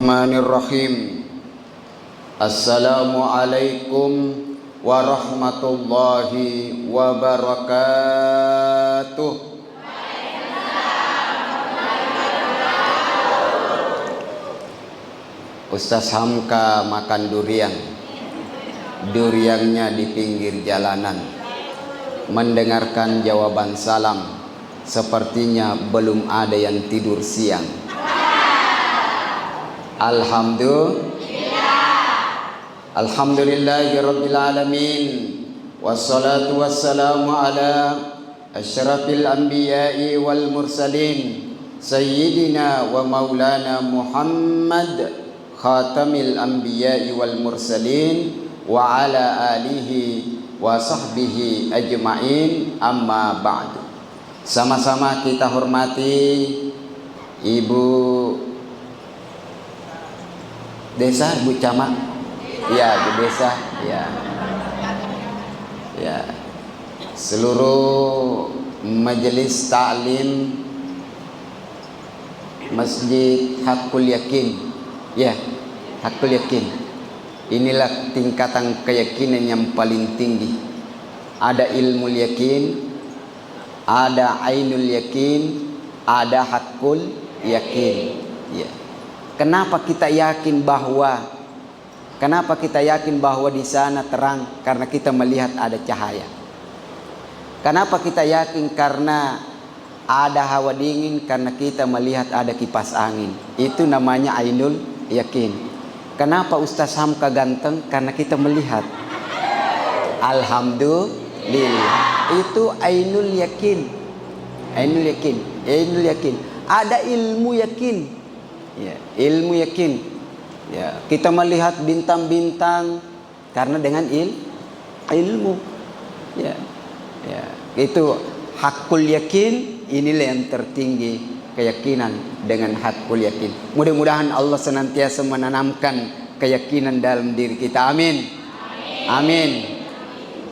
Bismillahirrahmanirrahim. Assalamualaikum warahmatullahi wabarakatuh. Ustaz Hamka makan durian. Duriannya di pinggir jalanan. Mendengarkan jawaban salam. Sepertinya belum ada yang tidur siang. Alhamdulillahirabbil alamin. Wassalatu wassalamu ala asyrafil anbiya'i wal mursalin sayyidina wa maulana Muhammad khatamil anbiya'i wal mursalin wa ala alihi wa sahbihi ajma'in, amma ba'du. Sama-sama kita hormati Ibu Desa, Bu Camat, ya, Bu Desa, ya, ya, seluruh majelis taklim Masjid Hakul Yakin, ya, Hakul Yakin. Inilah tingkatan keyakinan yang paling tinggi. Ada ilmu yakin, ada ainul yakin, ada hakul yakin, ya. Kenapa kita yakin bahwa di sana terang? Karena kita melihat ada cahaya. Kenapa kita yakin? Karena ada hawa dingin, karena kita melihat ada kipas angin. Itu namanya ainul yakin. Kenapa Ustaz Hamka ganteng? Karena kita melihat. Alhamdulillah. Itu ainul yakin. Ainul yakin. Ainul yakin. Ada ilmu yakin. Ya, ilmu yakin. Ya, kita melihat bintang-bintang karena dengan ilmu. Ya, ya, itu hakul yakin. Inilah yang tertinggi, keyakinan dengan hakul yakin. Mudah-mudahan Allah senantiasa menanamkan keyakinan dalam diri kita. Amin. Amin.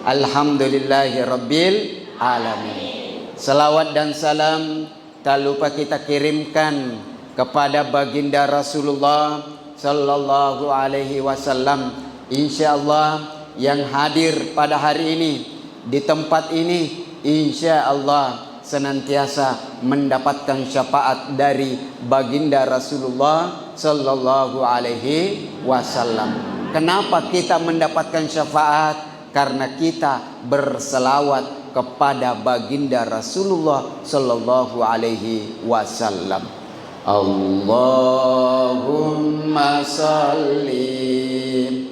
Alhamdulillahirabbil alamin. Salawat dan salam tak lupa kita kirimkan kepada baginda Rasulullah sallallahu alaihi wasallam. Insyaallah yang hadir pada hari ini di tempat ini, insyaallah senantiasa mendapatkan syafaat dari baginda Rasulullah sallallahu alaihi wasallam. Kenapa kita mendapatkan syafaat? Karena kita berselawat kepada baginda Rasulullah sallallahu alaihi wasallam. Allahumma salli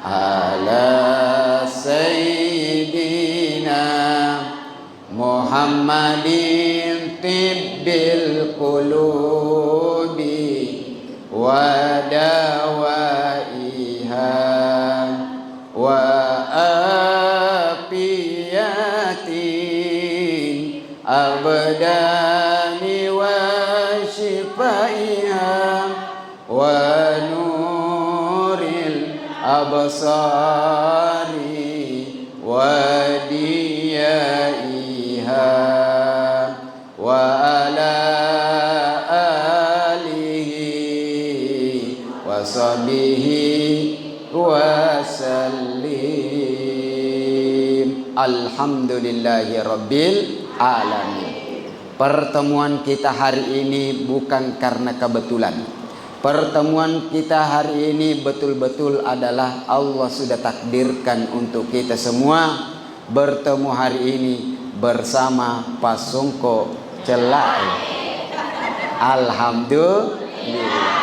ala sayyidina Muhammadin tibbil qulubi wa dawaiha wa afiyatin abdani wa shifaiha wa nuril absari wa diyaiha wa ala alihi wa sahbihi wa sallim. Alhamdulillahi rabbil alamin. Pertemuan kita hari ini bukan karena kebetulan. Pertemuan kita hari ini betul-betul adalah Allah sudah takdirkan untuk kita semua bertemu hari ini bersama Pak Songko Celai. Alhamdulillah.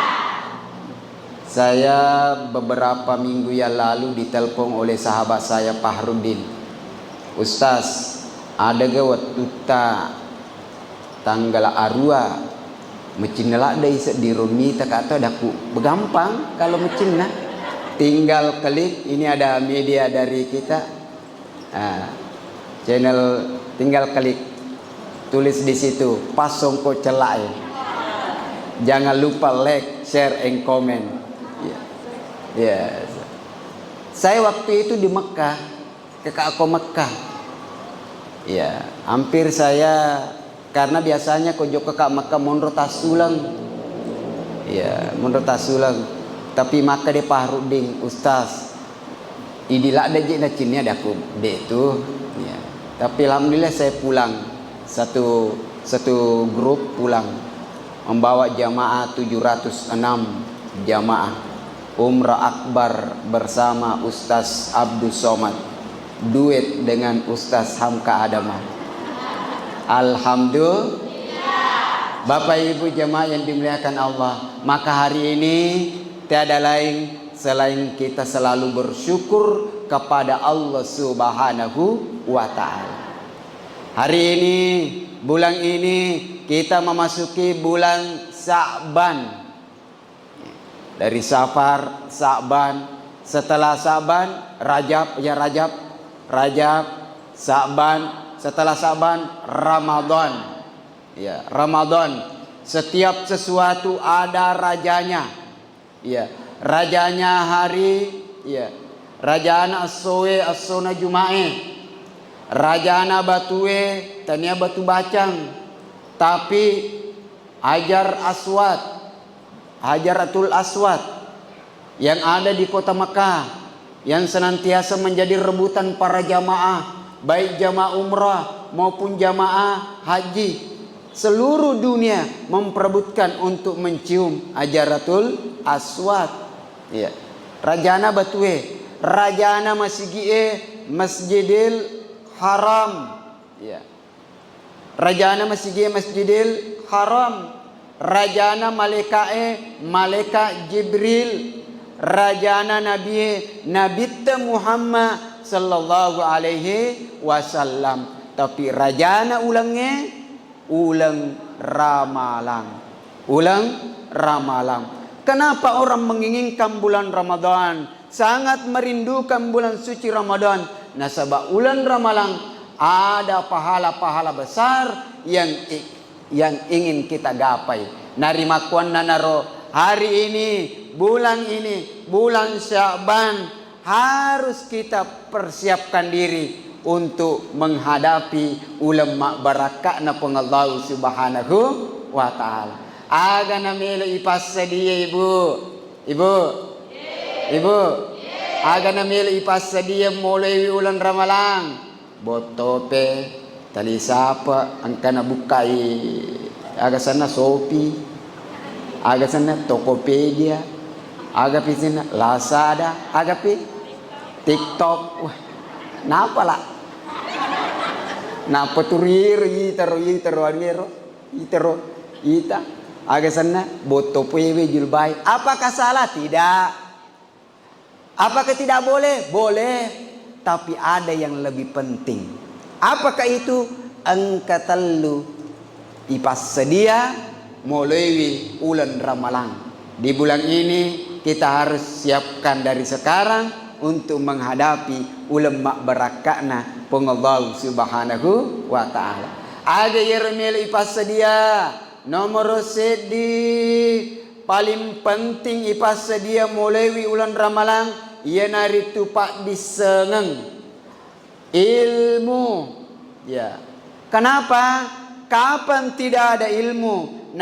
Saya beberapa minggu yang lalu ditelepon oleh sahabat saya Pak Harudin. Ustaz, ada gawat tuta tanggal arua mecinela ada isa di rumi tak atau daku begampang kalau mecinna tinggal klik. Ini ada media dari kita, channel, tinggal klik, tulis di situ Pak Songko Celai. Jangan lupa like, share, and comment. Yes. Saya waktu itu di Mekah, kakak aku Mekah. Ya, hampir saya, karena biasanya kojo kakak Mekah monro tasulang. Ya, menurut asulang. Tapi maka dia pahruding ustaz. Idilah ada je nacinnya ada aku dek tu. Ya. Tapi alhamdulillah saya pulang satu grup pulang membawa jamaah 706 jamaah umrah akbar bersama Ustaz Abdul Somad, duet dengan Ustaz Hamka Adamah. Alhamdulillah. Bapak Ibu jamaah yang dimuliakan Allah, maka hari ini tiada lain selain kita selalu bersyukur kepada Allah Subhanahu wa ta'ala. Hari ini, bulan ini kita memasuki bulan Sa'ban. Dari Safar, Sa'ban, setelah Sa'ban Rajab, Sa'ban, setelah Sa'ban Ramadan. Ya, Ramadan. Setiap sesuatu ada rajanya. Ya, rajanya hari, ya, rajana as-sowe as-sona jumae, rajana batue tania batu bacang, tapi Hajaratul Aswad yang ada di kota Mekah, yang senantiasa menjadi rebutan para jamaah, baik jamaah umrah maupun jamaah haji. Seluruh dunia memperebutkan untuk mencium Hajaratul Aswad. Ya. Rajana batue, rajana Masjidil Haram. Ya. Rajana Masjidil Haram. Rajana malaikat Jibril. Rajana Nabi Muhammad sallallahu alaihi wasallam. Tapi rajana ulang ramalang. Kenapa orang menginginkan bulan Ramadan, sangat merindukan bulan suci Ramadan? Nasabah bulan Ramalan ada pahala-pahala besar yang ingin kita gapai. Narimakuan nanaro hari ini, bulan Sya'ban, harus kita persiapkan diri untuk menghadapi ulama barakatna pengallahu subhanahu wa ta'ala. Aga na melo ipas sedia ibu. Aga na melo ipas sedia mulai ulan Ramalang. Botope tali sapa angka na bukai. Aga sana Shopee, aga sana Tokopedia, aga pi sana Lazada, aga pi TikTok. Wah, napa lah? Napa turir itaro ita aga sana botope julbai. Apakah salah? Tidak. Apakah tidak boleh? Boleh. Tapi ada yang lebih penting. Apakah itu? Angkatalu ipas sedia mulai bulan Ramalan. Di bulan ini kita harus siapkan dari sekarang untuk menghadapi ulama barakatna pengallahu subhanahu wa ta'ala. Ada yermel ipas sedia nomor sedi paling penting ipas sedia mulai bulan Ramalan. Ia nari tupak disengeng ilmu. Ya. Kenapa? Kapan tidak ada ilmu?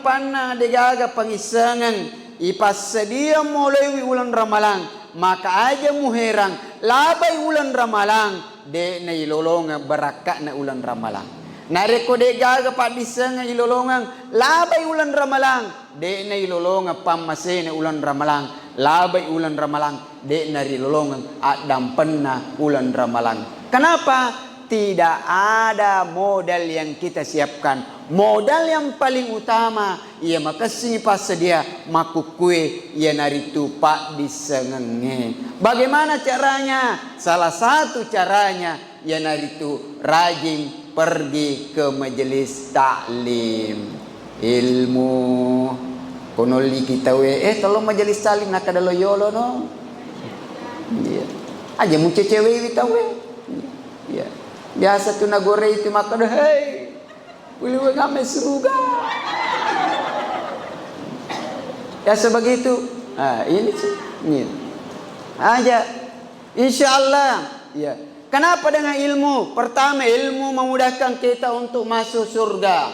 Panna degaga pangisangan ipas sedia mulai bulan Ramalan, maka aja muherang labai bulan Ramalan de na ilolongan barakat na bulan Ramalan. Nareko degaga padisangan ilolongan labai bulan Ramalan de na ilolongan pamase na bulan Ramalan, labai bulan Ramalan de na ilolongan adam penna bulan Ramalan. Kenapa? Tidak ada modal yang kita siapkan. Modal yang paling utama ia makasih pas sedia makukue ia nari tupak disengenge. Bagaimana caranya? Salah satu caranya ia nari tu rajin pergi ke majelis taklim ilmu. Konoli kita tolong majelis taklim nak ada loyolo no. Iya. Aja mu cewek kita Iya. Biasa tu nagore itu makan hei uli ngame suruga. Biasa begitu. Ini sih. Ini. Aja. Insyaallah. Ya. Kenapa dengan ilmu? Pertama ilmu memudahkan kita untuk masuk surga.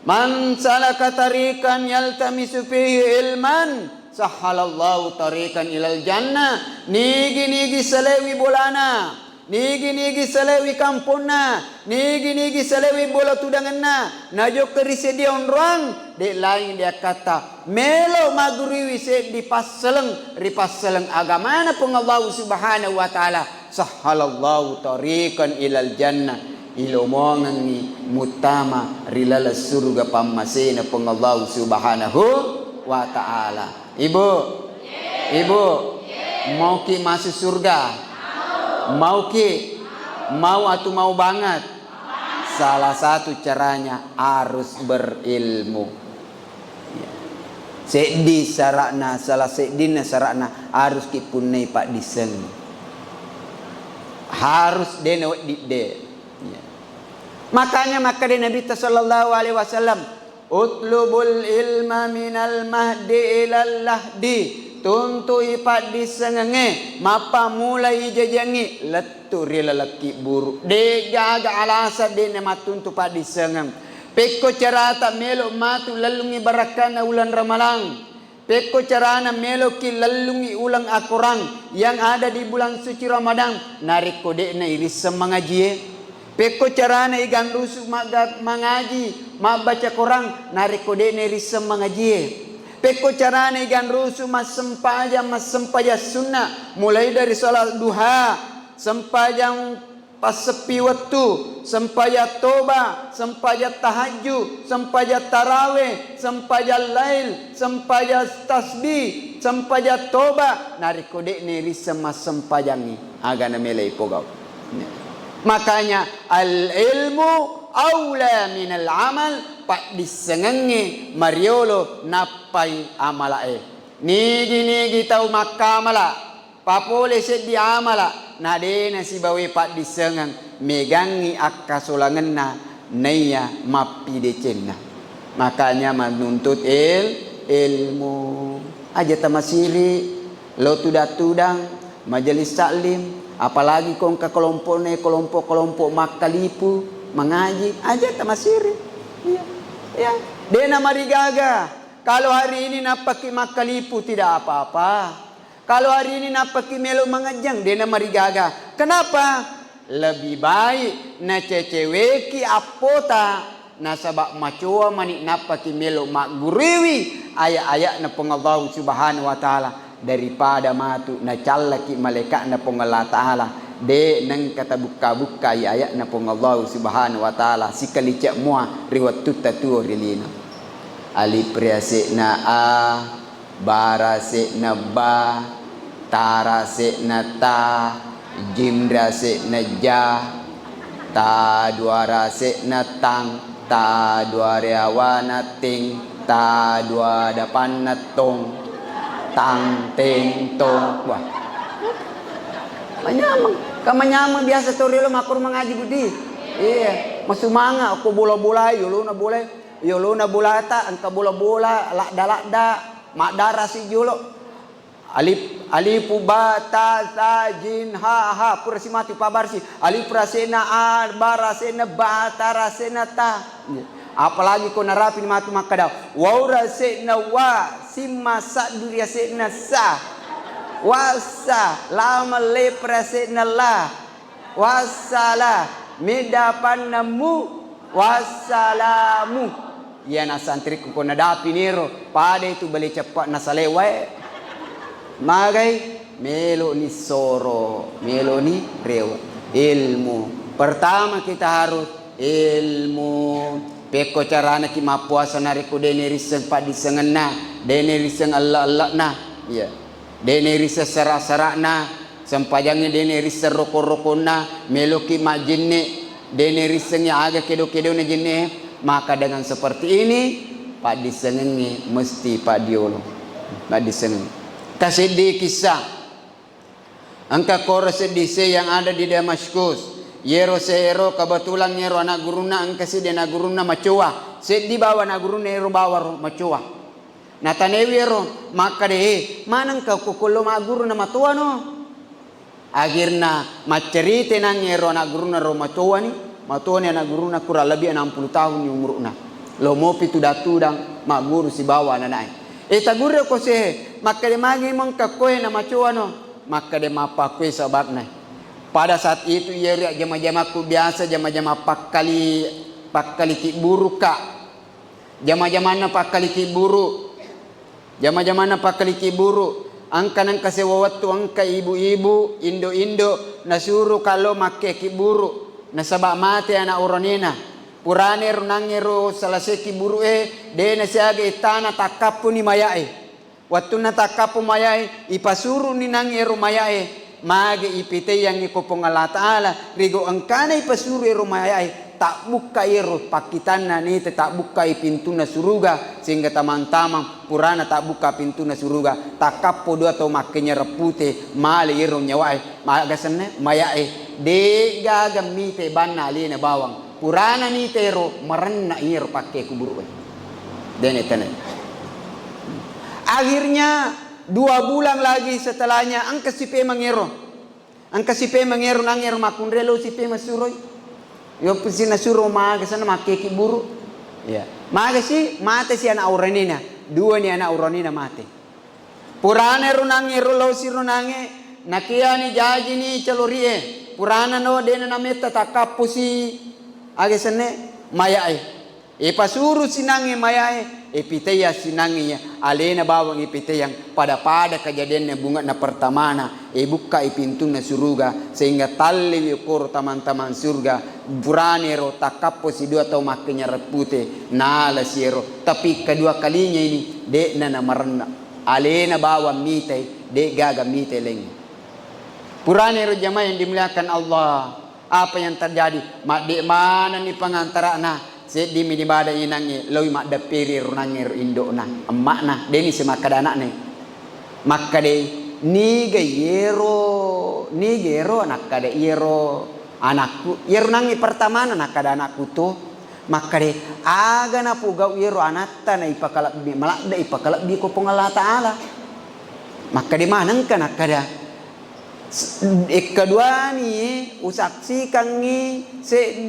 Man salaka tariqan yaltamisu fihi ilman sahhalallahu tariqan ilal jannah. Nigi selewi bolana, nigi selewi kampuna, nigi selewi bola tudanganna. Najo kerise dia orang, dek lain dia kata melo maguriwi se di paseleng agama na pun Allah Subhanahu wa taala. Sahhalallahu tariqan ilal jannah. Ilomongan ni mutama rilala surga pamasena pun Allah Subhanahu wa taala. Ibu, mau ki masuk surga? Mau ki? Mau atau mau banget? Salah satu caranya harus berilmu. Sedih sarakna, salah sedihna sarakna harus ki punai pak disen. Harus dena de. Makanya maka di Nabi sallallahu alaihi wasallam, utlubul ilma minal mahdi ilal lahdi. Tuntui pak disengenge mapa mulai jajangi leturi lelaki buru de jaga alasa de matuntu pak disengeng peko carata melo matu lalungi barakana ulan ramalang peko carana melo ki lalungi ulang Al-Quran yang ada di bulan suci Ramadan narik kode na iris semangaji peko carana igan rusu mangaji baca Quran narik kode na iris semangaji peko carane igan rusu mas sempaja sunnah mulai dari salat duha sempajang pas sepi waktu sempaja toba sempaja tahajud sempaja tarawih sempaja lail sempaja tasbih sempaja toba narik kode neri semas sempajangi agana melei pogau. Makanya al ilmu aula minal amal pak disengenge mariolo napai amalae nigi tau makamala papole sedi amala nadena si bawe pak disengeng megangi akka solangenna naya mapi decenna. Makanya menuntut ilmu aja tamasiri lo tudang majelis taklim apalagi kong ke kelompok makalipu mengaji aja tamasiri. Ya, dena marigaga. Kalau hari ini napaki makalipu tidak apa-apa. Kalau hari ini napaki melo mengajang dena marigaga. Kenapa? Lebih baik na ceceweki apota nasabak macoa mani napaki melo makguriwi ayat-ayat na pengallahu subhanahu wa ta'ala daripada matu na callaki malaikat na pengallahu ta'ala de nang kata buka ayat na pong Allah subhanahu wa ta'ala sikali cak mua riwat tutatu rilina alif riase na a barase na ba tarase na ta jimrase na ja ta duarase na tang ta duareawa na ting ta dua dapan na tong tang ting tong. Wah Kamanyamang biasa torilo makur mengaji budi. Iya, masumanga aku bola-bola yolo na bulata angka bola-bola lakda mak darah si jolo. Alifu bata sa jin ha purasi mati pabarsi. Alif rasena a barasena bata rasena ta. Apalagi kau narapi matu makadaw. Wa rasena wa simma sa duriasena sa. Wasa lama leprase nala wasala medapan namu wasalamu ya na santri ko na dapi niro pada itu balik cepat na salewai magai melo ni soro melo ni rewa ilmu pertama kita harus ilmu peko carana ki mapuasa nariko dene riseng padi sengena dene riseng Allah na ya dene risa sara-sarana sampajangnya dene risa roko-rokona meloki majinne dene risengnya aga kedo-kedo na jinne maka dengan seperti ini pak disengenge mesti pak diolo pak disengeng kasih kisah angka koras dise yang ada di Damaskus yero sero kebetulan yero anak guruna angka si dena guruna macoa sedi bawa anak guruna yero bawa macoa natanewero maka deh manang kau kukulo maguru na matua no akhirna macerite nang ero na guru na romatua ni matua ni anak guru na kurang lebih 60 tahun ni umurna Lo mo pitu datudang mak guru si bawa nanai. Ta guru ko se maka de magi mong kakoy na macuano maka de mapakwe sabab nai. Pada saat itu ia riak jama-jamaku biasa jama-jama pakali ki buru ka. Jama-jamana pakali ki buru. Jama-jamana pakali ki buru. Angkanang kasewawatu angka ibu-ibu indo-indo nasuru kalau make ki buru. Nasaba mate anak uronina. Purane runangero salase ki buru de nasiage tanah takapu ni mayae. Waktu na takapu mayae ipasuru ni nangero mayae. Mage ipite yang ikopong Allah Ta'ala rigo angkana ipasuru ero mayae tak buka ero pakitana ni tak buka pintu na suruga sehingga tamang-tamang purana tak buka pintu na suruga takapo do atau makanya repute male ero nyawae magasane mayae de gaga mite banna alina bawang purana ni tero merenna ero pakai kuburu dene tene. Akhirnya 2 bulan lagi setelahnya angka sipe mangero. Angka sipe mangero nangero makundrelo sipe masuroi. Yo pisi nasuro maga sana makeki buru. Ya. Maga si mate si anak uranina. 2 ni anak uranina mate. Purane runangero lo si runange nakia ni jaji ni calorie. Purana no dena nameta takapu si agesane mayae. Pasuru sinangi mayae epiteya sinanginya alena bawang ipiteyang pada kejadiannya bunga na pertamana buka pintu na suruga sehingga tali ukur taman-taman surga buranero takapo si 2 atau makanya repute nala siero tapi kedua kalinya ini de na marna alena bawang mitay de gaga mitay leng puranero jamaah yang dimuliakan Allah apa yang terjadi de mana ni pengantara na di minibada inangi loy mak dapiri runangir indo na emak na deni semakada anak ne maka de ni gero nakada yero anakku yero nangi pertama nakada anakku tuh maka de aga na pugau yero anatta na ipakala bi malakda ipakala bi ko Allah Ta'ala maka de manang ka nakada kedua ni usaksikan ni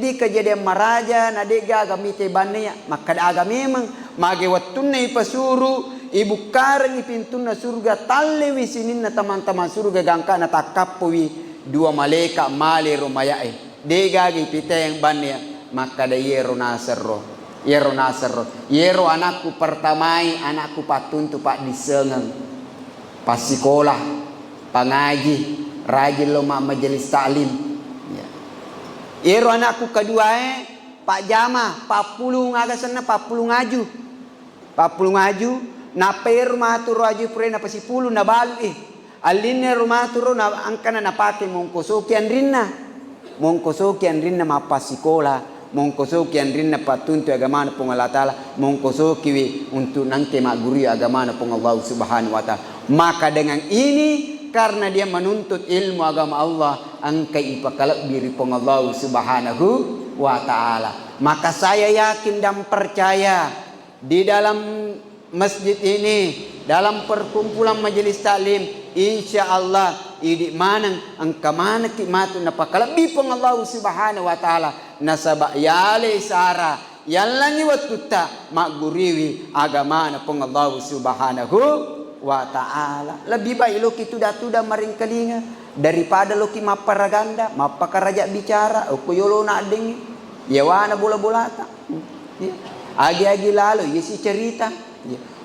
di kejadian maraja nadega agamite bannya maka aga memang mage wattuna ipasuru ibu kareng ipintuna surga talle wisinin na teman-teman surga gangka na takapui 2 malaikat male rumayae dega ipite yang bannya maka da yero nasro yero anakku pertamai anakku patuntu pak disengeng pas sekolah pangaji rajin lo mak majelis taklim ya. Ero anakku kedua Pak Jama 40 ngagasana 40 ngaju na per matur aju pre na pasipulu na balu alinne rumaturo na angkana na pake mongkoso kian rinna mapasikola mongkoso kian rinna patuntu agama na pong Allah Ta'ala mongkoso kiwi untuk nangke maguri agama na pong Allah Subhanahu wa Ta'ala maka dengan ini karena dia menuntut ilmu agama Allah angkai ipakalak diri pong Allah Subhanahu wa Ta'ala maka saya yakin dan percaya di dalam masjid ini dalam perkumpulan majelis taklim insya Allah idi manang angka mana kimatu napakalak di pong Allah Subhanahu wa Ta'ala nasaba yale sara yang langi watuta maguriwi agama na pong Allah Subhanahu wa Ta'ala lebih baik lo kita tuda maring kelinga daripada lo ki maparaganda mapakaraja bicara ukuyolo na ading ya wana bola-bola ta agi-agi lalu ya si cerita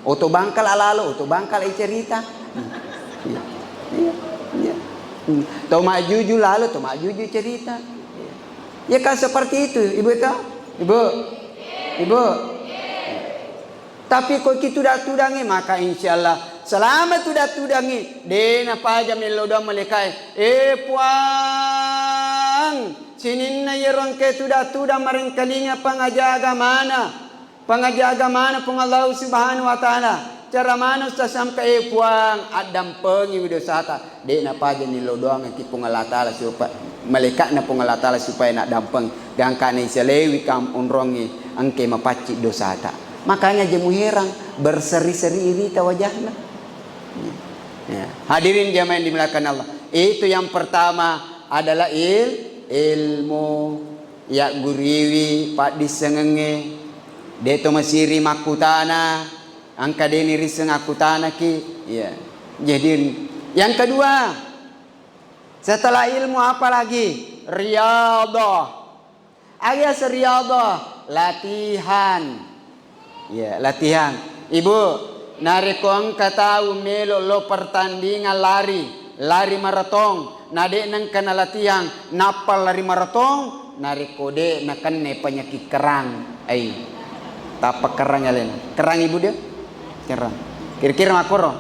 oto bangkal alalo oto bangkal cerita to majuju lalu to majuju cerita ya kan seperti itu ibu tahu ibu tapi kok kita tudangi maka insyaallah selama tudangi dena pajam meloda melekai puang sininna yerong ke tuda maring kalinya pengajaga mana pung Allah Subhanahu wa Ta'ala cara mana ustaz sampai puang adam pengi widosata dena pajam meloda ngaki pung Allah Ta'ala supaya melekat na pung Allah Ta'ala supaya nak dampeng gangkane selewi kam unrongi angke mapaci dosata makanya jemu herang berseri-seri irita wajahnya. Ya. Hadirin jamaah yang dimuliakan Allah. Itu yang pertama adalah ilmu ya guriwi pak disengenge Deto masiri makutana, angka deni riseng akutana ki. Ya. Jadi yang kedua, setelah ilmu apa lagi? Riyadhah. Alias riyadhah, latihan. Ya, latihan. Ibu, nareko angka tahu melo lo pertandingan lari maraton. Nade nang kana latihan, napal lari maraton, nareko de nakan ne penyakit kerang. Ai. Tapak kerang alen. Kerang ibu dia? Kerang. Kira-kira makoro.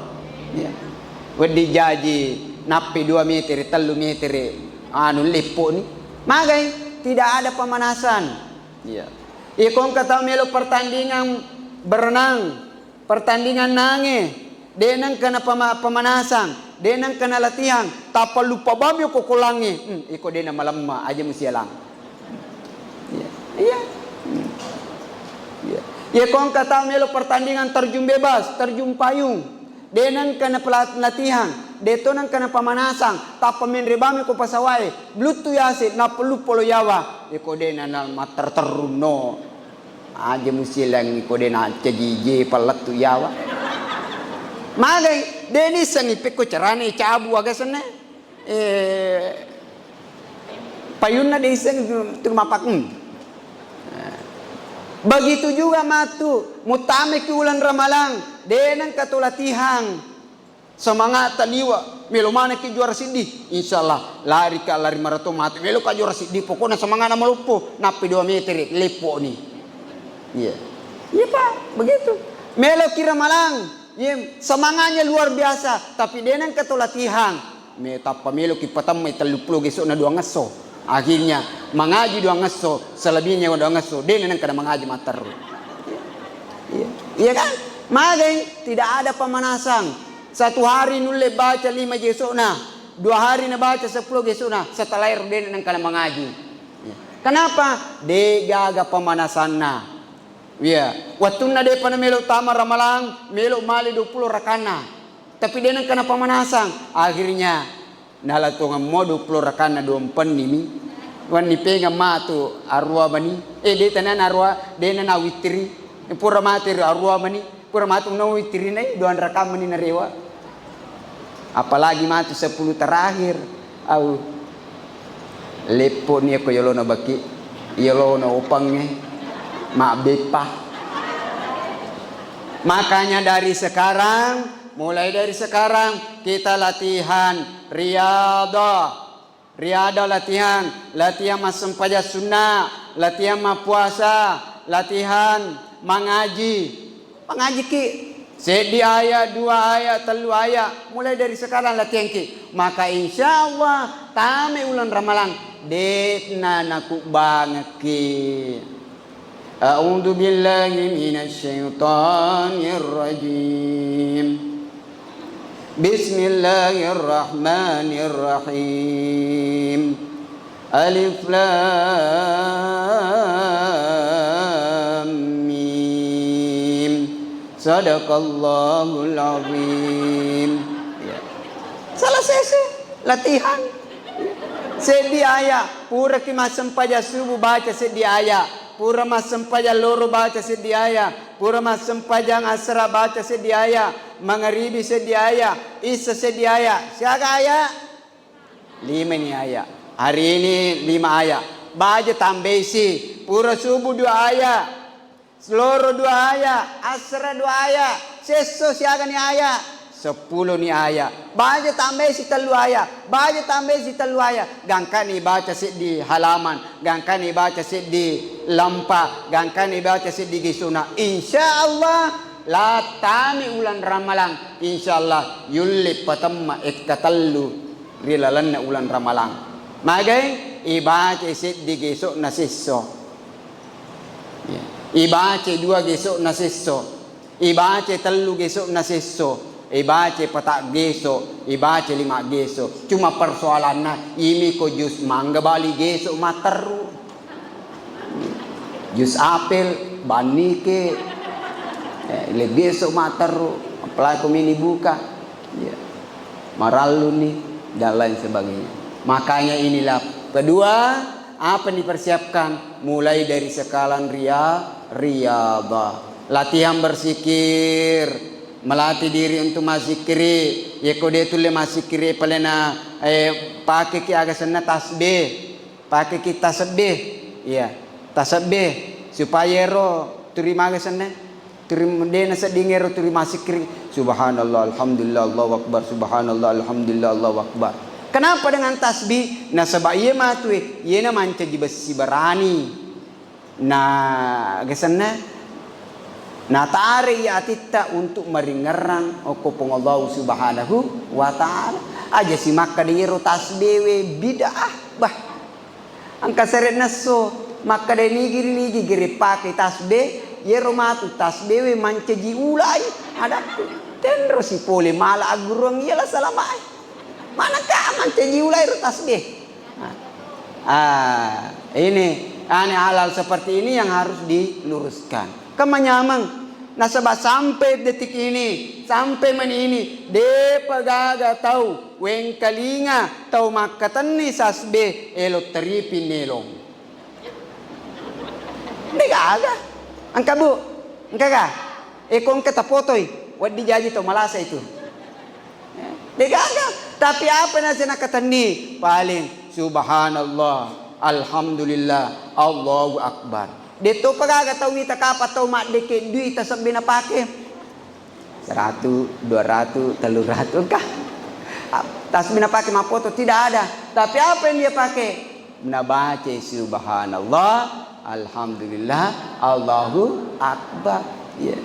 Ya. Wedi jaji napi 2 meter, 3 meter. Anu lepo ni. Magai tidak ada pemanasan. Ya. Ikon kata melo pertandingan berenang, pertandingan nange, denang kena pemanasan, denang kena latihan, tapa lupa bami ko kulangi, iko dena malamma aja musialang. Iya. Iya. Ikon kata melo pertandingan terjun bebas, terjun payung, denang kena latihan, detonang kena pemanasan, tapa menre bami ko pasawai, blutu yase na perlu polo yawa, iko dena na mater teruno. Aja musilang iko dena cejije palat tu yawa. Magai deni sangi peko carane cabu agasane. Payunna deni sangi tu mapak. Begitu juga matu mutame ki ulan ramalang denang katulatihan. Semangat taliwa melo mana ki juara sidi insyaallah lari maraton mati melo ka juara sidi pokoknya semangat na malupo napi 2 meter lepo ni. Iya. Iya Pak, begitu. Melo kira malang, iya, semangatnya luar biasa, tapi denang ketulatihan. Metapa melo ki patam mai 30 gesok na 2 ngeso. Akhirnya mengaji 2 ngeso, selebihnya 2 ngeso, denang kada mengaji mater. Iya. Iya kan? Magai tidak ada pemanasan. 1 hari nulle baca 5 gesok na, 2 hari na baca 10 gesok na, setelah denang kada mengaji. Iya. Kenapa? Degaga pemanasan na. Ya, waktu nade pana melo tama ramalang, melo mali 20 rakana. Tapi dia nang kena pemanasan. Akhirnya nalatungan mo 20 rakana 24 nimi. Wan ni penga matu arwa bani. Dia tanan arwa, dia na witri. Pura mati arwa bani. Pura matu na witri nai 2 rakam ni narewa. Apalagi matu 10 terakhir. Au lepo ni ko yolona baki. Yolona opangnya. Mak bepa. Makanya mulai dari sekarang kita latihan riyadhah. Riyadhah latihan masem paja sunnah, latihan ma puasa, latihan mengaji. Mengaji ki sedi ayat, 2 ayat, 3 ayat. Mulai dari sekarang latihan ki. Maka insyaallah tame ulan ramalang detna naku banget ki. A'udzu billahi minasyaitonir rajim. Bismillahirrahmanirrahim. Alif lam mim. Sadaqallahul azim. Ya. Selesai latihan. Sedi ayat, pura ki masam paja subuh baca sedi ayat. Pura masam paja loro baca sedi ayat. Pura masam paja asra baca sedi ayat. Maghribi sedi ayat. Isya sedi ayat. Siapa ayat? 5 ni ayat. Hari ini 5 ayat. Baca tambah isi. Pura subuh 2 ayat. Loro 2 ayat. Asra 2 ayat. Seso siapa ni ayat? 10 ni ayat. Baca tambah si 3 ayat. Baca tambah si 3 ayat. Gangkan ni baca sit di halaman. Gangkan ni baca sit di lampa. Gangkan ni baca sit di gisuna. InsyaAllah latami ulan ramalang. InsyaAllah yulli patamma iktatallu rilalanna ulan ramalang. Magai ibaca sit di gisuk na sisso. Ibaca 2 gisuk na sisso. Ibaca 3 gisuk na sisso. Ibaca patak geso, ibaca 5 geso. Cuma persoalannya ini ko jus mangga bali geso materu. Jus apel bani ke le geso materu. Apalagi ko mini buka. Ya. Maralu nih dan lain sebagainya. Makanya inilah kedua apa yang dipersiapkan mulai dari sekalan riyadhah. Latihan berzikir, melatih diri untuk mazikri. Ya kau dia tulis mazikri palena pakai ki agak sana tasbih, pakai ki tasbih, ya tasbih supaya ro terima agak sana, terima dia nasa dengar terima zikri. Subhanallah, alhamdulillah, Allahu akbar. Subhanallah, alhamdulillah, Allahu akbar. Kenapa dengan tasbih? Nah sebab ia matui, ia na manca besi berani. Nah kesana. Nah tarik ya tita untuk meringerang okopong Allah subhanahu wa ta'ala. Aja si maka diro tasbih bid'ah bah. Angka seret naso maka de nigi giri pakai tasbih yero matu tasbih mancaji ulai ada tenro si pole mala agurong ialah salamai. Manakah mancaji ulai ro tasbih. Ini aneh halal seperti ini yang harus diluruskan. Kemanyamang nasabah sampai detik ini, sampai menit ini, de pagaga tahu, wen kalinga tahu makatan ni sasbe elo teripin nelong. De gaga, angka bu, angka ga, ekong kata potoi, wad dijaji tahu malasa itu. De gaga, tapi apa nasi nakatan ni? Paling subhanallah, alhamdulillah, Allahu akbar. Dito pagaga tahu kita kapat tahu mak deke duit tasab bina pakai 100, 200, 300 kah? Tas bina pakai mak foto tidak ada. Tapi apa yang dia pakai? Menabaca subhanallah, alhamdulillah, Allahu akbar. Ya.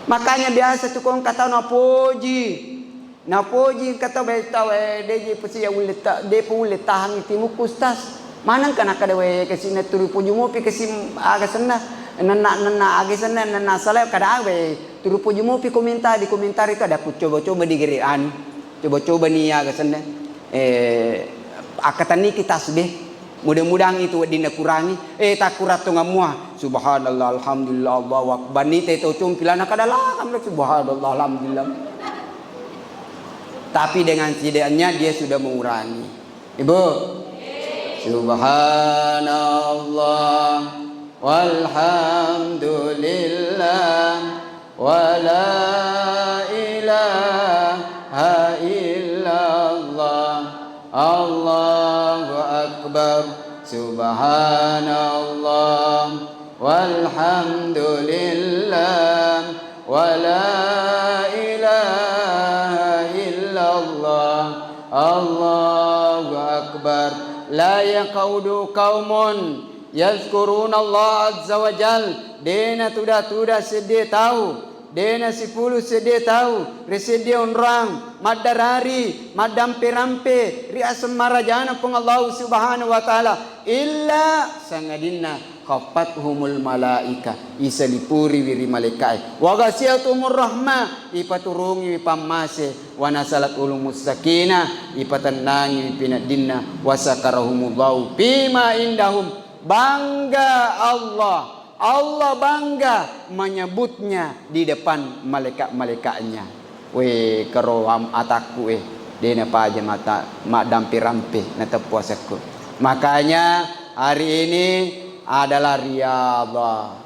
Makanya biasa tuh kong kata napoji kata tahu deje pasti ya ulit de ulit tahan timu kustas. Manang kana kada we kesina turu puju mopi kesim aga sana nana aga sana nana saleh kada we turu puju mopi komentar di komentar itu ada aku coba-coba di gerian coba-coba nih aga sana akatan ni kita tasbih mudah-mudahan itu dina kurangi tak kurat tu ngamua subhanallah alhamdulillah Allahu akbar ni te to cumpilana kada lah subhanallah alhamdulillah tapi dengan tidaknya dia sudah mengurangi ibu subhanallah walhamdulillah wala ilaha illallah Allahu akbar subhanallah walhamdulillah wala ilaha illallah Allahu akbar. La yaqaudu qaumun yazkuruna Allah azza wa jal. Dena tuda sedih tahu. Dena 10 sedih tahu. Resedia orang madarari madampe-rampe riasam marajana pun Allah subhanahu wa ta'ala illa sangadinna khafathumul malaika isalipuri wiri malaikai wa ghasiyatumur rahmah ipaturungi pamase wa nasalat ulumus sakinah ipatanangi pinadinna wa sakarahumullahu bima indahum. Bangga Allah bangga menyebutnya di depan malaikat-malaikatnya. We karoam ataku dena paja mata mak dampi-rampi nata puasaku. Makanya hari ini adalah riyadhah,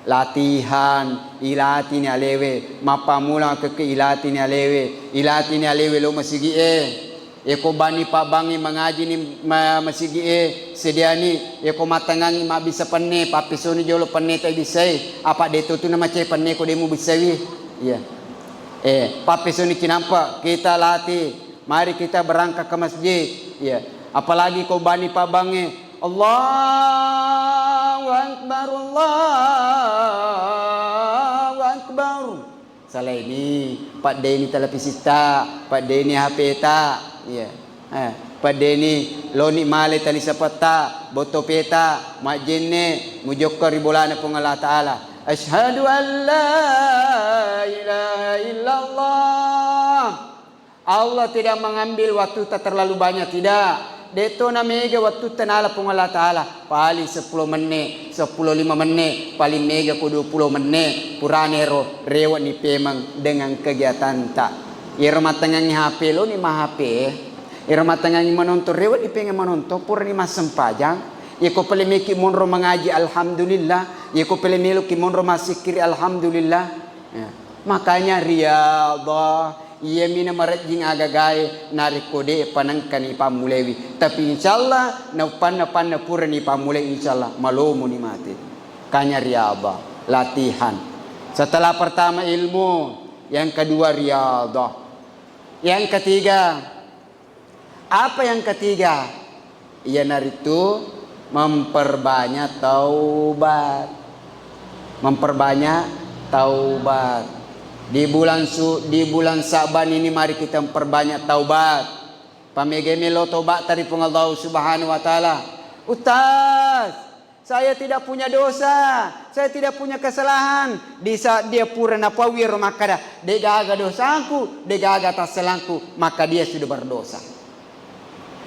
latihan ilatini alewe mapamula ke ilatini alewe lo masigi eko bani pabangi mengaji ni masigi sediani eko matangangi ma bisa penne papisoni jolo penne tai bisai apa detu tu nama cai penne ko demu bisawi iya papisoni kinampa kita latih mari kita berangkat ke masjid iya apalagi ko bani pabangi Allahu akbar Allahu akbar. Salah ini Pak Deni telepisista, Pak Deni HP ta. Ya. Pak Deni loni male tali sapata, boto peta, mak jenne mujokar ribolana pun Allah Taala. Asyhadu an la ilaha illallah. Allah tidak mengambil waktu tak terlalu banyak, tidak. Deto na mega waktu tanala pun Allah Ta'ala paling 10 menit 10-5 menit paling mega ko 20 menit puranero rewat ni pemang dengan kegiatan tak irma tangangi HP lo ni mah HP irma tangangi menonton rewat ni pengen menonton pur ni mas sempajang Iko pelemiki monro mengaji alhamdulillah, iko pelemiluki monro masikiri alhamdulillah. Ya. Makanya riyadhah iya mina marajing agagae narik kode panangkan ipa mulewi. Tapi insyaallah na panna pura ni pamulai insyaallah malomo ni mati. Kanya riyadhah, latihan. Setelah pertama ilmu, yang kedua riyadhah. Yang ketiga, apa yang ketiga? Ia naritu memperbanyak taubat. Memperbanyak taubat. Di bulan Sa'ban ini mari kita memperbanyak taubat. Pamegemelo taubat dari Allah Subhanahu wa taala. Ustaz, saya tidak punya dosa, saya tidak punya kesalahan. Di saat dia purana pawir maka degaga dosaku, degaga tasalanku, maka dia sudah berdosa.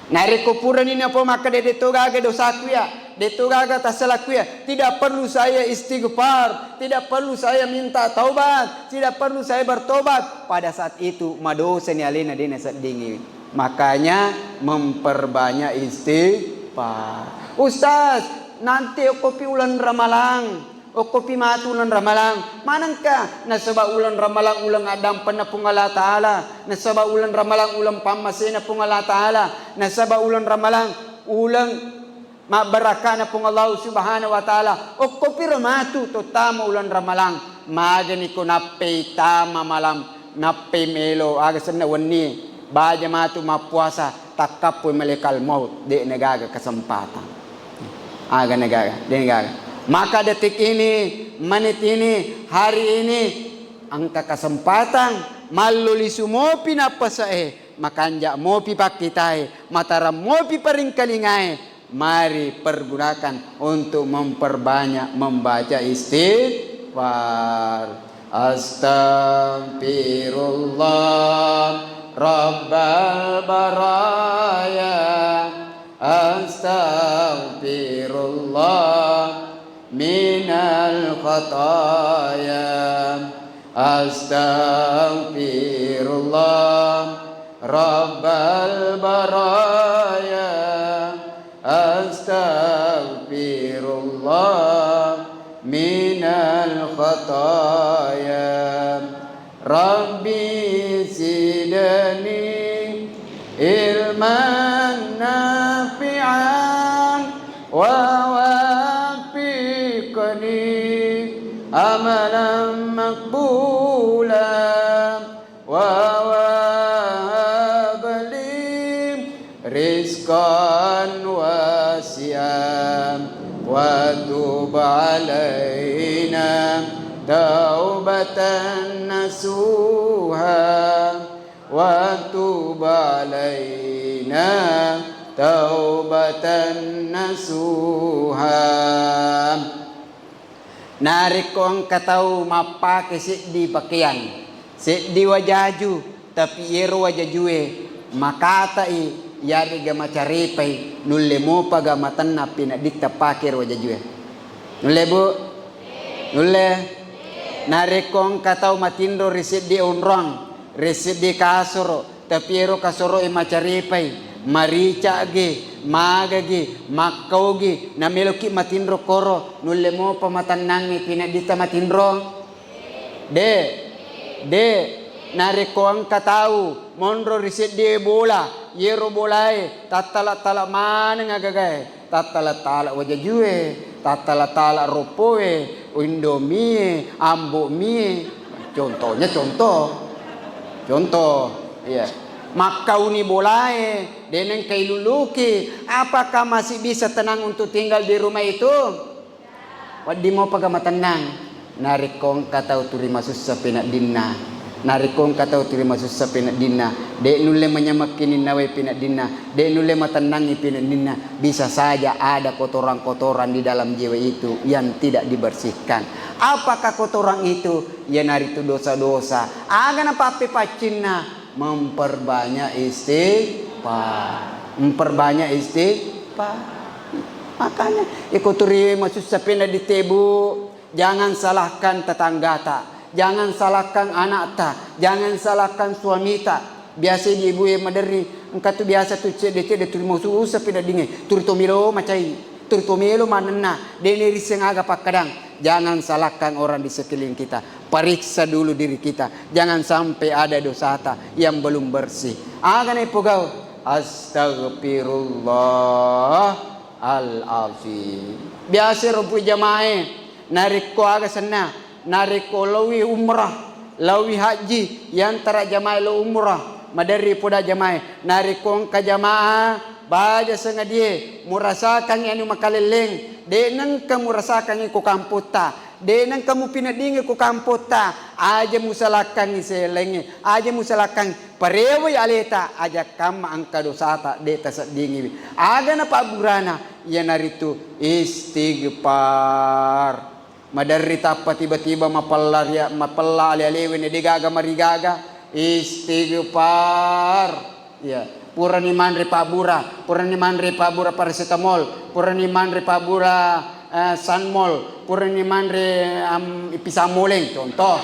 Nariko puran ini apa maka dia detogaga dosaku ya, detogaga tasalaku ya. Tidak perlu saya istighfar, tidak perlu saya minta taubat, tidak perlu saya bertobat. Pada saat itu madosa ni alena dena saat dingin. Makanya memperbanyak istighfar. Ustaz, nanti kopi ulan ramalang, kopi matu ulan ramalang. Manangka nasaba ulan ramalang ulang adam panapung Allah Ta'ala, nasaba ulan ramalang ulang pamasena pung Allah Ta'ala, nasaba ulan ramalang ulang mabarakana pung Allah Subhanahu wa Ta'ala. Kopi ramatu to tama ulan ramalang magani ko nape tama malam nape melo agasan na wani baja matu mapuasa takapoy malekal maut de nagaga kesempatan aga nagaga de nagaga. Maka detik ini, menit ini, hari ini, angka kesempatan maluli sumopi napasae, makanja mopi pakitae, mataram mopi paringkalingae. Mari pergunakan untuk memperbanyak membaca istighfar. Astaghfirullah Rabbal baraya, astaghfirullah minal khataya, astaghfirullah Rabbal baraya, astaghfirullah minal khataya. Rabbi zidni ilman nafi'an wa amalan makbula wa wabli rizqan wasi'an wa tub alaina taubatan nasuha wa tub alaina taubatan nasuha. Narik ko ang kataw mapake di pakaian, di wajaju, tapi yero wajajue, makatai, yari gama caripay, nulle mo pa gamatan na pinadikta pakir wajajue. Nulle bu? Nulle? Narik ko ang kataw matindro risit di onrong, risit di kasoro, tapi yero kasoro macaripay, marica agi, magagi, makaugi, nameloki matindro koro, nulle mo pa matanangi pinadita matindro. De, nariko ang katau, monro risit di bola, yero bolay, tatala-tala mana ngagagay, tatala-tala wajajue, tatala-tala ropoe, indomie, ambo mie, contoh, iya. Makau ni bolai, deneng kailuluki. Apakah masih bisa tenang untuk tinggal di rumah itu? Wadi mau pagama tenang. Narikong katau turi masusah pinak dinna. Narikong katau turi masusah pinak dinna. Dek nulle menyamakin nawe pinak dinna. Dek nulle matenangi pinak dinna. Bisa saja ada kotoran-kotoran di dalam jiwa itu yang tidak dibersihkan. Apakah kotoran itu? Ya naritu dosa-dosa. Aga na pape pacinna. Memperbanyak istighfar, memperbanyak istighfar. Makanya ikuturi maksud sepena di tebu. Jangan salahkan tetangga tak, jangan salahkan anak tak, jangan salahkan suami tak. Biasa ibu yang maderi, engkau tu biasa tu cedek tu mau susah sepena dingin. Turi tomilo macai, Turtumelo manena. Dene risengaga pakadang. Jangan salahkan orang di sekeliling kita. Periksa dulu diri kita. Jangan sampai ada dosa yang belum bersih. Agane pugau. Astagfirullah al-azim. Biasa rupu jamaah narik ko aga sana, narik ko lawi umrah, lawi haji, yang tara jamaah lo umrah, madari poda jamaah, narik ko ka jamaah, baja sengadia, murasakan yang makaleleng, denang kamu rasakan ko kamputa, denang kamu pinadingi ko kamputa, aja musalakan iselenge, aja musalakan parewa aleta, aja kama angka dosata deta sadingi, aga na paburana, ya naritu istighfar. Madari tapa tiba-tiba mapalla alewin digaga marigaga istighfar. Ya, purani manre pabura paracetamol, purani manre pabura sanmol, purani manre pisamoleng contoh.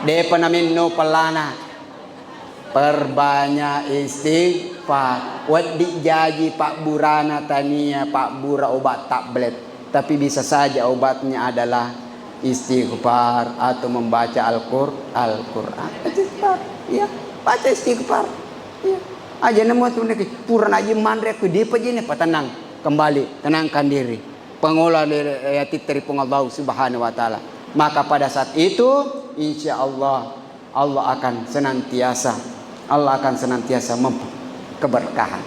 Depa namin no palana. Perbanyak istighfar. Wat dijaji Pak Burana tania Pak Bura obat tablet. Tapi bisa saja obatnya adalah istighfar atau membaca Al-Quran. Istighfar, ya, baca istighfar. Ya. Aja nemu tu nak puran aja mandre aku dia pajine patanang kembali, tenangkan diri. Pengolah dari Allah Subhanahu wa taala. Maka pada saat itu insya Allah akan senantiasa keberkahan.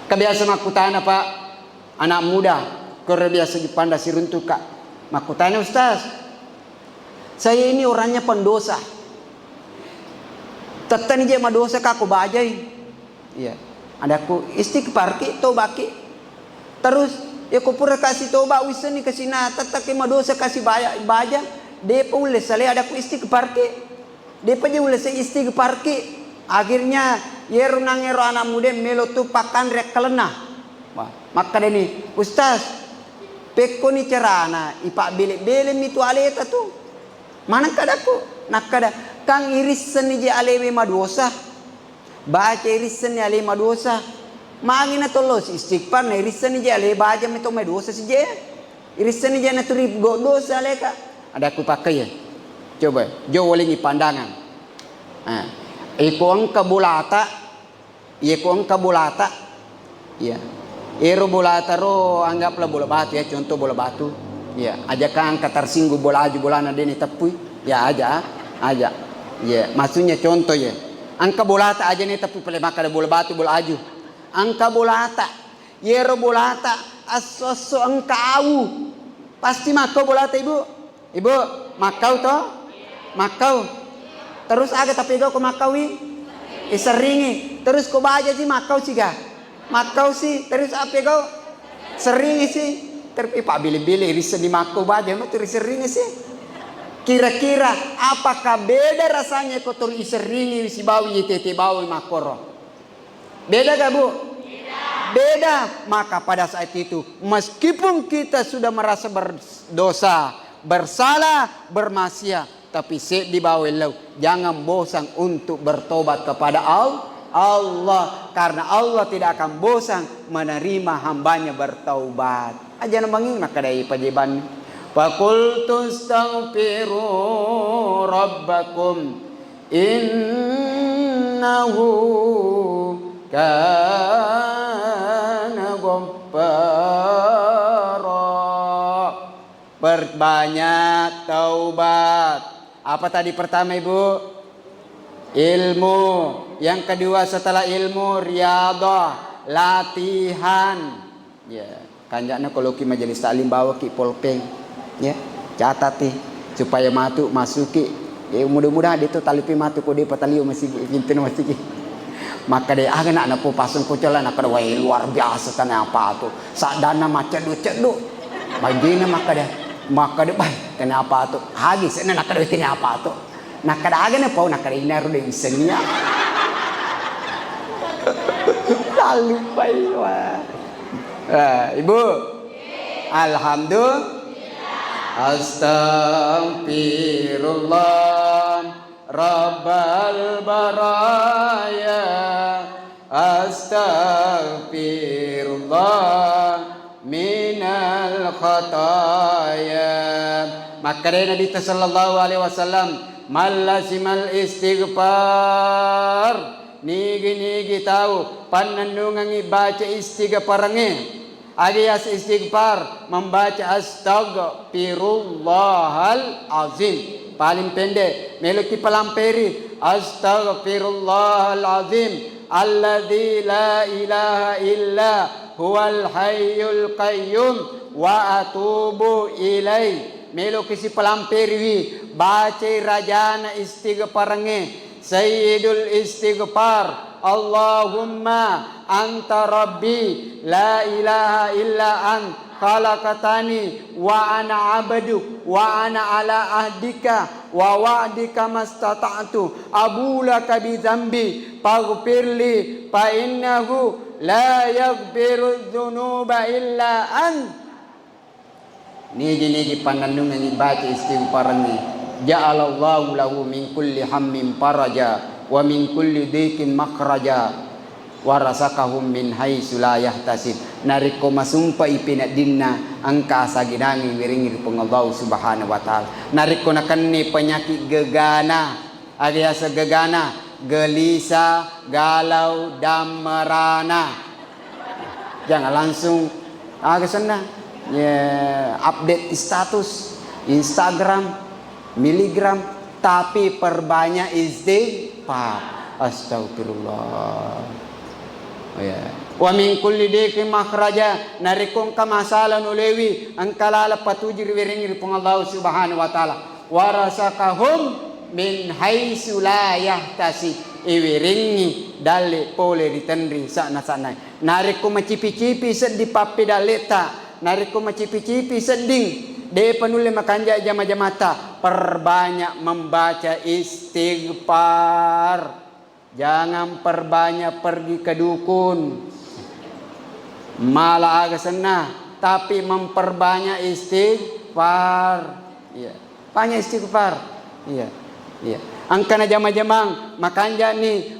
Kebiasaan aku tanya Pak, anak muda kore biasa dipandang si runtuk kak. Aku tanya Ustaz, saya ini orangnya pendosa. Tetani je madosa kak aku bajai. Iya, ada aku istighfar ki toba ki. Terus ya aku pura kasih toba wisani kasih nata tapi madosa kasih baja. Depa ule sale ada aku istighfar ki. Depa je ule saya istighfar ki. Akhirnya yeru nangero anak muda melo tu pakan rek kelena. Maka deni Ustaz peko ni carana ipak bele-bele mitu aleta tu. Mana kadaku? Nak kada kang irisan ni je alewe madosa. Baca irisan ni alewe madosa. Mangina tolos istighfar na irisan ni je alewe baca mito madosa si je. Irisan ni je na turip go dosa aleka. Ada aku pakai ya. Coba, jo walingi pandangan. Iko ang kabulata. Ya. Ero bola taro anggaplah bola batu ya, contoh bola batu. Ya, ajakan katarsinggu bola aju bola na deni tapui. Ya aja. Ya, maksudnya contoh ya. Angka bola ta aja nih tapi pele maka ada bola batu bola aju. Angka bola ta. Yero bola ta asoso engkau. Pasti makau bola ta ibu. Ibu, makau toh? Makau. Terus aga tapi kau makawi. Seringi. Terus kau baca sih makau sih ga. Makau sih, terus apa kau? Sering sih. Tapi Pak bili-bili risa di makau baja, mah terus sering sih. Kira-kira apakah beda rasanya kau terus sering si bawi tete bawi makoro? Beda gak Bu? Beda. Maka pada saat itu meskipun kita sudah merasa berdosa, bersalah, bermaksiat, tapi di bawah lau jangan bosan untuk bertobat kepada Allah, karena Allah tidak akan bosan menerima hambanya bertaubat. Aja nambangin maka dari pajiban. Faqultu astaghfiru rabbakum innahu kana ghaffara. Perbanyak taubat. Apa tadi pertama Ibu? Ilmu. Yang kedua setelah ilmu riyadhah, latihan. Ya, kanjakna kalau ki majelis taklim bawa ki polpeng. Ya, catat supaya masuki. Ya mudah-mudahan itu talipi matu ko de pataliu masih pinten masih. Maka de aga nak po pasang ko jalan nak wai luar biasa kan apa tu. Sadana macedu-cedu. Bagina maka de baik kenapa tu. Hagis nak kada kenapa tu. Nakadaga na po, nakadainaro na isanya. Salupay wa. Ibu. Alhamdulillah. Astaghfirullah Rabbal baraya. Astaghfirullah khataya. Maka dari Nabi sallallahu alaihi wasallam malasimal istighfar. Nigi tahu panandungan baca istighfarannya. Alias istighfar membaca astaghfirullahal azim. Paling pendek meluki palamperi astaghfirullahal azim alladzi la ilaha illa huwal hayyul qayyum wa atubu ilaih. Meluki si palamperi baca rajana istighfarannya. Sayyidul istighfar Allahumma anta rabbi la ilaha illa ant khalaqatani wa ana abduk wa ana ala ahdika wa wa'dika mastata'tu abulaka bi dzambi faghfirli fa innahu la yaghfiru dzunuba illa ant. Nigi panandungan baca istighfar ni. Ja'alallahu lahu min kulli hammin faraja wa min kulli dhiqin makhraja wa razaqahum min haitsu la yahtasib. Nariko masumpa ipina dinna angka asaginangi wiringir pengallahu subhanahu wa ta'ala. Nariko nakanni penyakit gegana alias gegana gelisah galau dan merana. Jangan langsung ke sana ya, update status Instagram miligram, tapi perbanyak istighfar. Astagfirullah. Oh ya. Wa min kulli dhiqin makhraja. Narikong kamasalan ulewi angkalala patujir wiringir pung Allah subhanahu wa ta'ala. Warasakahum min haitsu la yahtasib. Iwiringi dale pole ditendri sana. Nariko macipi-cipi sedih papi daleta. Nariko macipi-cipi seding. De penulis makanja jama-jamata. Perbanyak membaca istighfar. Jangan perbanyak pergi ke dukun. Malah agak senang. Tapi memperbanyak istighfar. Iya. Banyak istighfar. Iya. Iya. Angkana jama-jamang. Makanja ni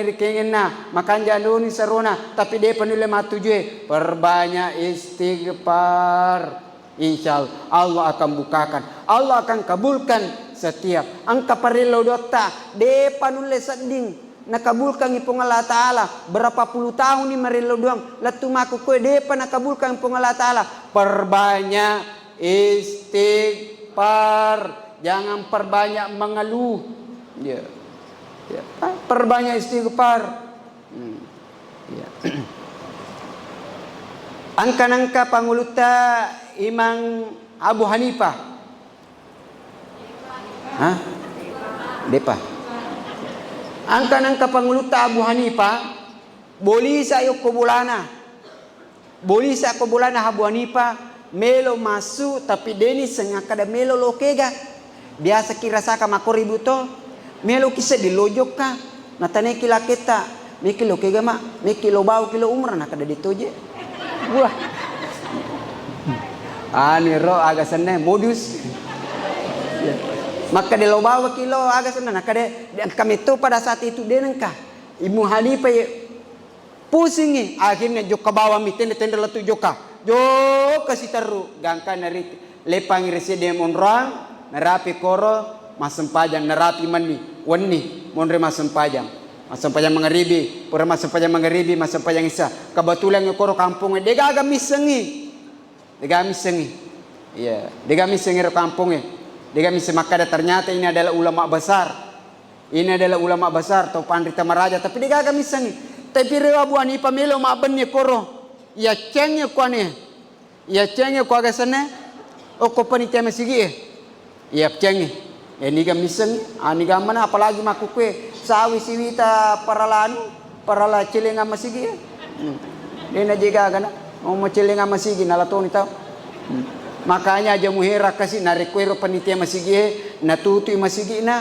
rikengin na. Makanja ni seruna. Tapi de penulis matujue. Perbanyak istighfar. Insya Allah akan bukakan. Allah akan kabulkan setiap angka parilo dota de panulis seding nakabulkan ipong Allah Ta'ala. Berapa puluh tahun ni marilo doang latu maku kue de pa nakabulkan ipong Allah Ta'ala. Perbanyak istighfar, jangan perbanyak mengeluh ya. Ya. Perbanyak istighfar ya. Angka-angka panguluta Imam Abu Hanifah. Hah? Depa. Angka panguluta Abu Hanifah. Bolisa yo kubulana. Bolisa kubulana Abu Hanifah. Melo masuk tapi deni sengah kada melo lokega. Biasa kira saka makoribu to. Melo kisa dilojok ka. Natane kila kita. Miki lokega mak. Miki lo bau kilo umrah nak kada ditoje. Wah. Niro agak seneng modus ya. Maka dia lo bawa kilo agak seneng. Maka kami itu pada saat itu dia nengkah Ibu Hanifah ya, pusing akhirnya joka bawa mi tenda letu joka si teru gangka nari lepang resi demon orang narapi koro masem pajang narapi mani wani monre masem pajang mengeribi pura masem pajang isa kebetulan koro kampungnya dia agak misengi. Degami sengi, ya. Degami sengi kampungnya. Degami semakada ternyata ini adalah ulama besar. Ini adalah ulama besar atau Pandita Maraja. Tapi degami sengi. Tapi Abu Hanifah melo mabennya koro. Ya cengnya kuane. Ya cengnya ku agak sana. O ko panitia masigi. Ya cengnya. Ya niga miseng. Niga mana apalagi maku kue. Sawi siwita parala cilenga masigi. Dena juga kana. Mau celenga masigi nalatoni tau. Makanya aja muhera kasih narekwero panitia masigi natutu masigi na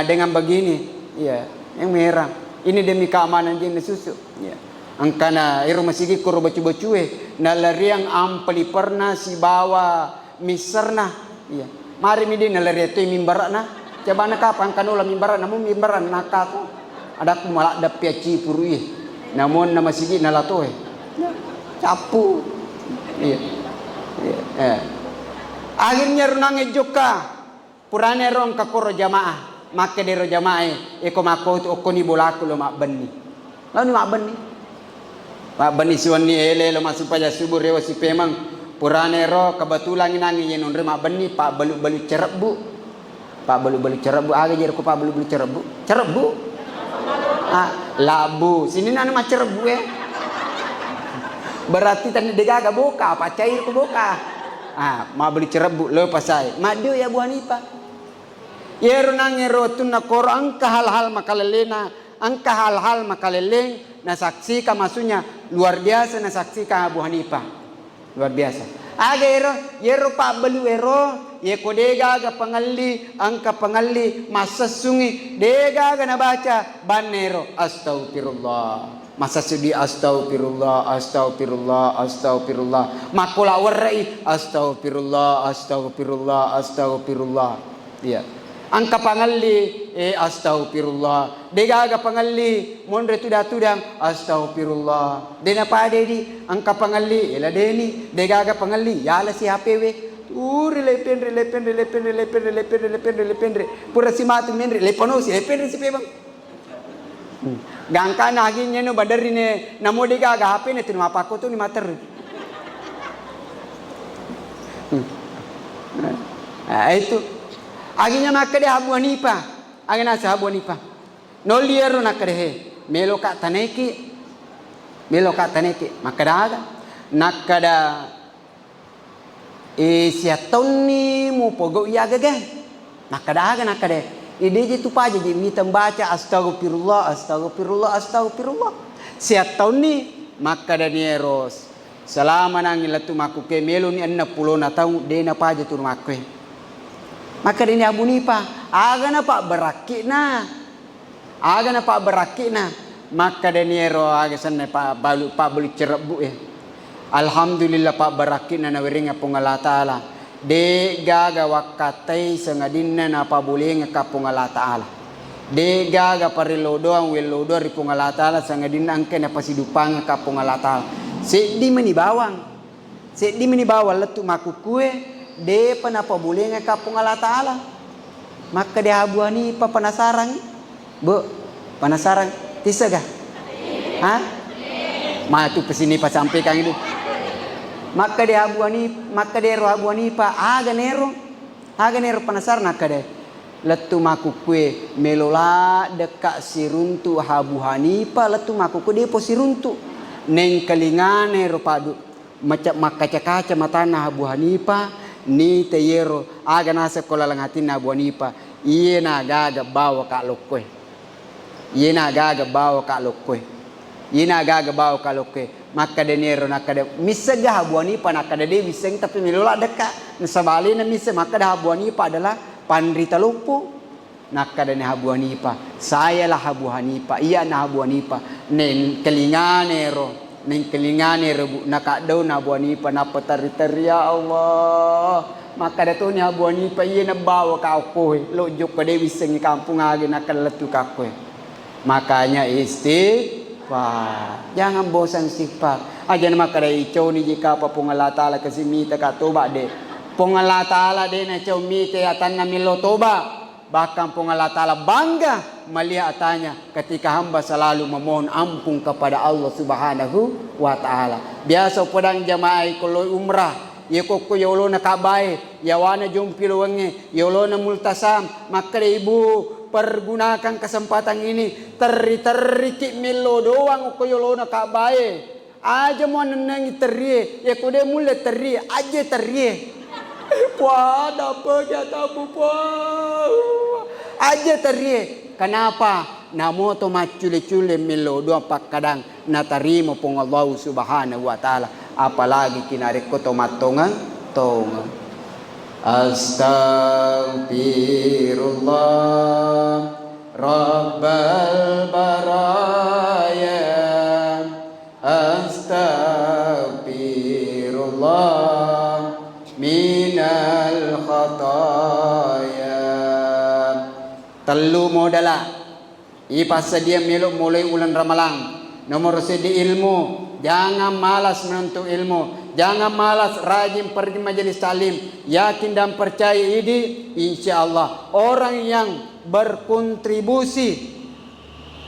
dengan begini ya yang merah ini demi keamanan dia susu ya angkana iro masigi koro bacu-bacue nalariang ampli pernah si bawa miserna ya mari midi nalari itu mimbarana coba na kapan kanula mimbarana namun mimbaran nakatu ada ku malak da piaci purui namun nama sigi nalatoe capu iya Akhirnya runange joka purane ron kakoro jamaah make dero jamaah eko mako to okoni bolaku lo mak benni lalu mak benni suwani ele lo masuk paja subur rewa si pemang purane ro kebetulan inangi yenon re mak benni pak belu cerep bu pak belu cerep bu age jer ko pak belu cerep bu labu sini nana mah cerep bu berarti tadi degaga boka apa cair ko boka ma beli cerep bu lo pasai madu ya Bu Hanifah yeru nangero tunna koro angka hal-hal makalelena angka hal-hal makaleleng na saksi ka masunya luar biasa na saksi ka Abu Hanifah luar biasa aga yero pa belu ye ko dega ga pangalli angka pangalli masasungi dega ga na baca banero astagfirullah masa sudi astagfirullah makola warai astagfirullah iya angka pangalli astagfirullah degaga pangalli monre tudang astagfirullah dena pade di angka pangalli ela deni degaga pangalli yala si hpw lepen pura si matu menre leponosi lepen si pebang gangka naginya no badari ne namo dega aga HP ne terima pako tu ni mater itu aginya makade Abu Hanifah agena sa Abu Hanifah no liero nakade he melo ka taneki makada nakada siatoni mu pogo iya gaga nakade ide tu paja je mita baca astagfirullah siat tahun ni maka danieros selama nangil tu maku ke melo ni 60 na tahun dena paja tu makwe maka dini Abu Hanifah aga na pak berakik na maka daniero aga sana pak balu cerebu alhamdulillah pak berakik na weringa pungala taala de gaga wakatai sengadinna napa boleh ngakapung Allah Ta'ala de gaga parilodo ang welodo ripung Allah Ta'ala sengadinna angke napa sidupang ngakapung Allah Ta'ala sedi meni bawang letu makukue de panapa boleh ngakapung Allah Ta'ala maka de Abu Hanifah penasaran penasaran tisagah ma tu pesini pas sampai kang itu maka dia Abu Hanifah aga nero penasaran nakade letu maku kue melola dekat siruntu Abu Hanifah letu maku kue dia posiruntu neng kelingane padu macam makaca-kaca matana Abu Hanifah ni teyero aga nasa kola langatin Abu Hanifah iye na gaga bawa ka lokwe maka denero nakade misegah Abu Hanifah nakade de wiseng tapi milola dekat nasabali na mise maka dah Abu Hanifah adalah pandrita lumpuh nakade ne Abu Hanifah saya lah Abu Hanifah iya na Abu Hanifah nen kelingane bu nakado na Abu Hanifah na petari ya Allah maka dato ni Abu Hanifah iya na bawa ka kowe lojok ka de wiseng kampung age nakal letu ka kowe makanya jangan bosan istighfar aja nama kada icau ni jika apa pungala taala kasimi ta toba de pungala taala de na cau mi te atan namilo toba bahkan pungala taala bangga melihat atanya ketika hamba selalu memohon ampun kepada Allah Subhanahu wa taala biasa pedang jamaah kalau umrah ye koko yolo na kabai yawana jompilo wenge yolo na multasam maka ibu pergunakan kesempatan ini teri milo doang ko yolona kabae aja mau nenengi teri ya kude mulai teri aja teri wah dapat jatah bupa aja teri kenapa namo to macule-cule milo doang pak kadang natarimo pong Allah Subhanahu wa taala apalagi kinarik ko tomatongan Astaghfirullah Rabbal baraya Astaghfirullah minal khataya telu modala ipasa dia melok mulai bulan Ramalan nomor sedi ilmu jangan malas menuntut ilmu Jangan malas, rajin pergi majelis taklim. Yakin dan percaya ini, insya Allah orang yang berkontribusi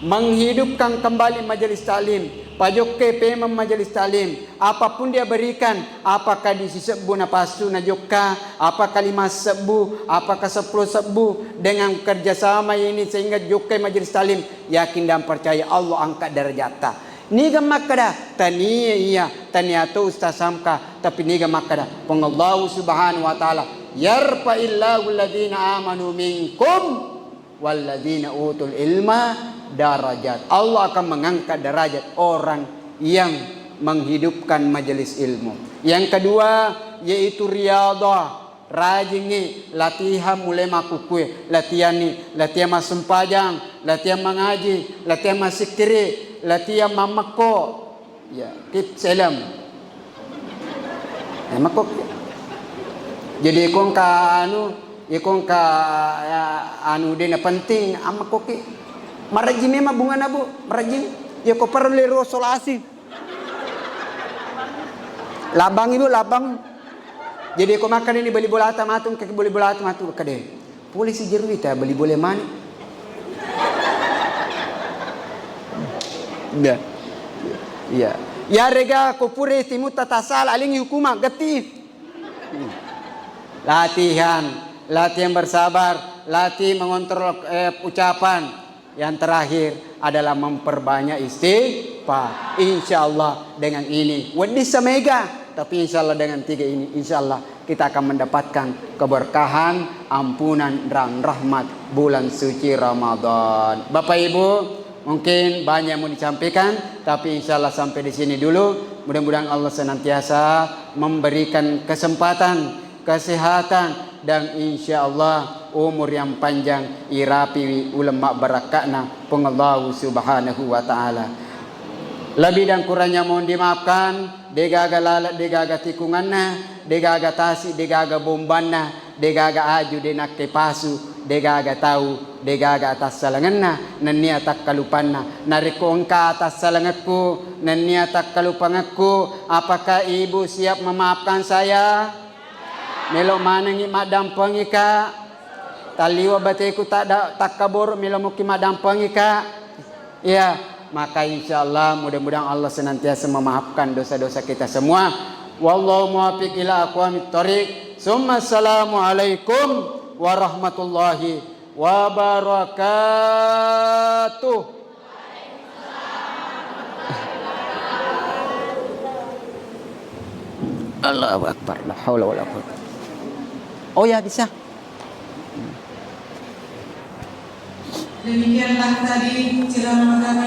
menghidupkan kembali majelis taklim, pajokke pemam majelis taklim, apapun dia berikan, apakah di sebu napasu najokka, apakah 5 sebu, apakah 10 sebu, dengan kerjasama ini sehingga jokke majelis taklim, yakin dan percaya Allah angkat derajatnya. Niga makada tania iya tania tu ustaz samka tapi niga makada pengallahu subhanahu wa taala yarfa illahu alladhina amanu minkum walladhina utul ilma darajat. Allah akan mengangkat derajat orang yang menghidupkan majelis ilmu. Yang kedua yaitu riyadhah, rajin ni latihan mulai makukue, latihan ni latihan masempajang, latihan mengaji, latihan masikiri, latihan mamako, ya kip selam, mamako. Jadi ikon ka anu dia penting amako ki marajin memang bunga nabu marajin ya ko perlu rosolasi labang ibu labang. Jadi ko makan ini beli bola matung ke beli bola matung kade polisi jeruita beli boleh mana. Ya, ya, ya rega kopure timut tatasal aling hukuma gati. Latihan bersabar, latih mengontrol ucapan. Yang terakhir adalah memperbanyak istighfar. Insyaallah dengan ini, wadi samega. Tapi insyaallah dengan 3 ini, insyaallah kita akan mendapatkan keberkahan, ampunan dan rahmat bulan suci Ramadan. Bapak Ibu, mungkin banyak yang mau disampaikan, tapi insya Allah sampai di sini dulu. Mudah-mudahan Allah senantiasa memberikan kesempatan, kesehatan, dan insya Allah umur yang panjang, irapi ulama barakatna pengallahu subhanahu wa ta'ala. Lebih dan kurangnya mohon dimaafkan. Degaga lalat, degaga tikunganna, degaga tasi, degaga bombanna, degaga aju denak kepasu, degaga tahu, degaga atas salanganna, nania tak kalupanna, nariko engka atas salangatku, nania tak kalupangatku. Apakah ibu siap memaafkan saya? Melo manangi madam pengika, taliwa bateku tak kabur melo muki madam pengika, ya. Maka insya Allah mudah-mudahan Allah senantiasa memaafkan dosa-dosa kita semua. Wallahu muwaffiq ila aqwamit thoriq. Summa assalamualaikum warahmatullahi wabarakatuh. Allahu akbar. La haula wala quwwata. Oh ya bisa. Demikianlah tadi ceramah